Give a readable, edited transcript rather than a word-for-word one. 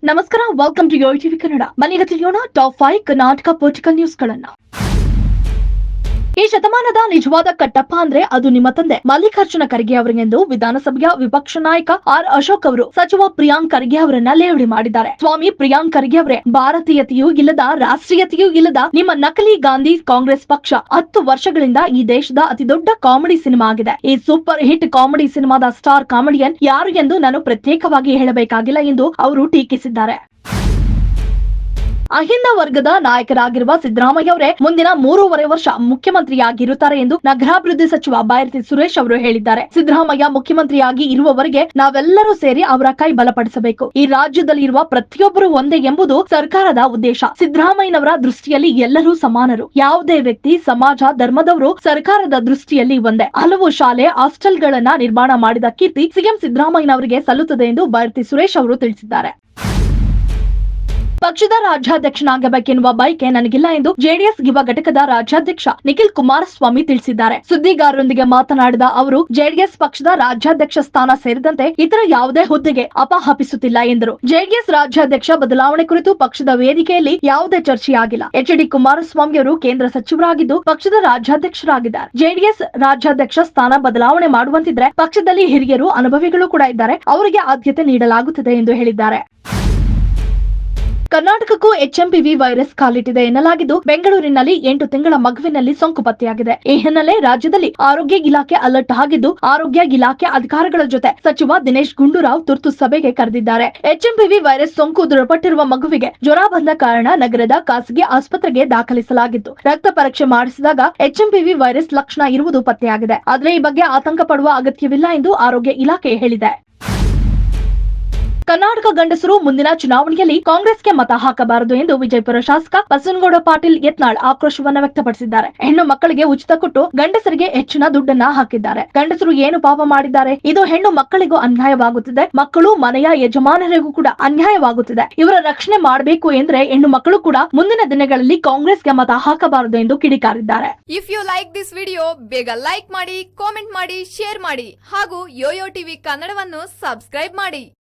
ನಮಸ್ಕಾರ, welcome to YoYo TV Kannada. ಮನೆಗೆ ತಿಳಿಯೋಣ ಟಾಪ್ 5 ಕರ್ನಾಟಕ ಪೊಲಿಟಿಕಲ್ ನ್ಯೂಸ್ಗಳನ್ನ. ಈ ಶತಮಾನದ ನಿಜವಾದ ಕಟ್ಟಪ್ಪ ಅಂದ್ರೆ ಅದು ನಿಮ್ಮ ತಂದೆ ಮಲ್ಲಿಕಾರ್ಜುನ ಖರ್ಗೆ ಅವರಿಗೆಂದು ವಿಧಾನಸಭೆಯ ವಿಪಕ್ಷ ನಾಯಕ ಆರ್ ಅಶೋಕ್ ಅವರು ಸಚಿವ ಪ್ರಿಯಾಂಕ್ ಖರ್ಗೆ ಅವರನ್ನ ಲೇವಡಿ ಮಾಡಿದ್ದಾರೆ. ಸ್ವಾಮಿ ಪ್ರಿಯಾಂಕ್ ಖರ್ಗೆ ಅವರೇ, ಭಾರತೀಯತೆಯೂ ಇಲ್ಲದ, ರಾಷ್ಟ್ರೀಯತೆಯೂ ಇಲ್ಲದ ನಿಮ್ಮ ನಕಲಿ ಗಾಂಧಿ ಕಾಂಗ್ರೆಸ್ ಪಕ್ಷ 10 ವರ್ಷಗಳಿಂದ ಈ ದೇಶದ ಅತಿದೊಡ್ಡ ಕಾಮಿಡಿ ಸಿನಿಮಾ ಆಗಿದೆ. ಈ ಸೂಪರ್ ಹಿಟ್ ಕಾಮಿಡಿ ಸಿನಿಮಾದ ಸ್ಟಾರ್ ಕಾಮಿಡಿಯನ್ ಯಾರು ಎಂದು ನಾನು ಪ್ರತ್ಯೇಕವಾಗಿ ಹೇಳಬೇಕಾಗಿಲ್ಲ ಎಂದು ಅವರು ಟೀಕಿಸಿದ್ದಾರೆ. ಅಹಿಂದ ವರ್ಗದ ನಾಯಕರಾಗಿರುವ ಸಿದ್ದರಾಮಯ್ಯ ಅವರೇ ಮುಂದಿನ 3.5 ವರ್ಷ ಮುಖ್ಯಮಂತ್ರಿಯಾಗಿರುತ್ತಾರೆ ಎಂದು ನಗರಾಭಿವೃದ್ಧಿ ಸಚಿವ ಬೈರತಿ ಸುರೇಶ್ ಅವರು ಹೇಳಿದ್ದಾರೆ. ಸಿದ್ದರಾಮಯ್ಯ ಮುಖ್ಯಮಂತ್ರಿಯಾಗಿ ಇರುವವರೆಗೆ ನಾವೆಲ್ಲರೂ ಸೇರಿ ಅವರ ಕೈ ಬಲಪಡಿಸಬೇಕು. ಈ ರಾಜ್ಯದಲ್ಲಿ ಇರುವ ಪ್ರತಿಯೊಬ್ಬರು ಒಂದೇ ಎಂಬುದು ಸರ್ಕಾರದ ಉದ್ದೇಶ. ಸಿದ್ದರಾಮಯ್ಯನವರ ದೃಷ್ಟಿಯಲ್ಲಿ ಎಲ್ಲರೂ ಸಮಾನರು. ಯಾವುದೇ ವ್ಯಕ್ತಿ, ಸಮಾಜ, ಧರ್ಮದವರು ಸರ್ಕಾರದ ದೃಷ್ಟಿಯಲ್ಲಿ ಒಂದೇ. ಹಲವು ಶಾಲೆ, ಹಾಸ್ಟೆಲ್ಗಳನ್ನ ನಿರ್ಮಾಣ ಮಾಡಿದ ಕೀರ್ತಿ ಸಿಎಂ ಸಿದ್ದರಾಮಯ್ಯನವರಿಗೆ ಸಲ್ಲುತ್ತದೆ ಎಂದು ಬೈರತಿ ಸುರೇಶ್ ಅವರು ತಿಳಿಸಿದ್ದಾರೆ. ಪಕ್ಷದ ರಾಜ್ಯಾಧ್ಯಕ್ಷನಾಗಬೇಕೆನ್ನುವ ಬಯಕೆ ನನಗಿಲ್ಲ ಎಂದು ಜೆಡಿಎಸ್ ಯುವ ಘಟಕದ ರಾಜ್ಯಾಧ್ಯಕ್ಷ ನಿಖಿಲ್ ಕುಮಾರಸ್ವಾಮಿ ತಿಳಿಸಿದ್ದಾರೆ. ಸುದ್ದಿಗಾರರೊಂದಿಗೆ ಮಾತನಾಡಿದ ಅವರು, ಜೆಡಿಎಸ್ ಪಕ್ಷದ ರಾಜ್ಯಾಧ್ಯಕ್ಷ ಸ್ಥಾನ ಸೇರಿದಂತೆ ಇತರ ಯಾವುದೇ ಹುದ್ದೆಗೆ ಅಪಹಪಿಸುತ್ತಿಲ್ಲ ಎಂದರು. ಜೆಡಿಎಸ್ ರಾಜ್ಯಾಧ್ಯಕ್ಷ ಬದಲಾವಣೆ ಕುರಿತು ಪಕ್ಷದ ವೇದಿಕೆಯಲ್ಲಿ ಯಾವುದೇ ಚರ್ಚೆಯಾಗಿಲ್ಲ. ಎಚ್.ಡಿ. ಕುಮಾರಸ್ವಾಮಿ ಅವರು ಕೇಂದ್ರ ಸಚಿವರಾಗಿದ್ದು ಪಕ್ಷದ ರಾಜ್ಯಾಧ್ಯಕ್ಷರಾಗಿದ್ದಾರೆ. ಜೆಡಿಎಸ್ ರಾಜ್ಯಾಧ್ಯಕ್ಷ ಸ್ಥಾನ ಬದಲಾವಣೆ ಮಾಡುವಂತಿದ್ರೆ ಪಕ್ಷದಲ್ಲಿ ಹಿರಿಯರು, ಅನುಭವಿಗಳು ಕೂಡ ಇದ್ದಾರೆ, ಅವರಿಗೆ ಆದ್ಯತೆ ನೀಡಲಾಗುತ್ತದೆ ಎಂದು ಹೇಳಿದ್ದಾರೆ. ಕರ್ನಾಟಕಕ್ಕೂ HMPV ವೈರಸ್ ಕಾಲಿಟ್ಟಿದೆ ಎನ್ನಲಾಗಿದ್ದು, ಬೆಂಗಳೂರಿನಲ್ಲಿ 8 ತಿಂಗಳ ಮಗುವಿನಲ್ಲಿ ಸೋಂಕು ಪತ್ತೆಯಾಗಿದೆ. ಈ ಹಿನ್ನೆಲೆ ರಾಜ್ಯದಲ್ಲಿ ಆರೋಗ್ಯ ಇಲಾಖೆ ಅಲರ್ಟ್ ಆಗಿದ್ದು, ಆರೋಗ್ಯ ಇಲಾಖೆ ಅಧಿಕಾರಿಗಳ ಜೊತೆ ಸಚಿವ ದಿನೇಶ್ ಗುಂಡೂರಾವ್ ತುರ್ತು ಸಭೆಗೆ ಕರೆದಿದ್ದಾರೆ. HMPV ವೈರಸ್ ಸೋಂಕು ದೃಢಪಟ್ಟಿರುವ ಮಗುವಿಗೆ ಜ್ವರ ಬಂದ ಕಾರಣ ನಗರದ ಖಾಸಗಿ ಆಸ್ಪತ್ರೆಗೆ ದಾಖಲಿಸಲಾಗಿತ್ತು. ರಕ್ತ ಪರೀಕ್ಷೆ ಮಾಡಿಸಿದಾಗ HMPV ವೈರಸ್ ಲಕ್ಷಣ ಇರುವುದು ಪತ್ತೆಯಾಗಿದೆ. ಆದರೆ ಈ ಬಗ್ಗೆ ಆತಂಕ ಪಡುವ ಅಗತ್ಯವಿಲ್ಲ ಎಂದು ಆರೋಗ್ಯ ಇಲಾಖೆ ಹೇಳಿದೆ. ಕರ್ನಾಟಕ ಗಂಡಸರು ಮುಂದಿನ ಚುನಾವಣೆಯಲ್ಲಿ ಕಾಂಗ್ರೆಸ್ಗೆ ಮತ ಹಾಕಬಾರದು ಎಂದು ವಿಜಯಪುರ ಶಾಸಕ ಬಸವನಗೌಡ ಪಾಟೀಲ್ ಯತ್ನಾಳ್ ಆಕ್ರೋಶವನ್ನ ವ್ಯಕ್ತಪಡಿಸಿದ್ದಾರೆ. ಹೆಣ್ಣು ಮಕ್ಕಳಿಗೆ ಉಚಿತ ಕೊಟ್ಟು ಗಂಡಸರಿಗೆ ಹೆಚ್ಚಿನ ದುಡ್ಡನ್ನ ಹಾಕಿದ್ದಾರೆ. ಗಂಡಸರು ಏನು ಪಾಪ ಮಾಡಿದ್ದಾರೆ? ಇದು ಹೆಣ್ಣು ಮಕ್ಕಳಿಗೂ ಅನ್ಯಾಯವಾಗುತ್ತಿದೆ. ಮಕ್ಕಳು, ಮನೆಯ ಯಜಮಾನರಿಗೂ ಕೂಡ ಅನ್ಯಾಯವಾಗುತ್ತಿದೆ. ಇವರ ರಕ್ಷಣೆ ಮಾಡಬೇಕು ಎಂದ್ರೆ ಹೆಣ್ಣು ಮಕ್ಕಳು ಕೂಡ ಮುಂದಿನ ದಿನಗಳಲ್ಲಿ ಕಾಂಗ್ರೆಸ್ಗೆ ಮತ ಹಾಕಬಾರದು ಎಂದು ಕಿಡಿಕಾರಿದ್ದಾರೆ. If you like this video, ಬೇಗ ಲೈಕ್ ಮಾಡಿ, ಕಾಮೆಂಟ್ ಮಾಡಿ, ಶೇರ್ ಮಾಡಿ ಹಾಗೂ ಯೋಯೋ ಟಿವಿ ಕನ್ನಡವನ್ನು ಸಬ್ಸ್ಕ್ರೈಬ್ ಮಾಡಿ.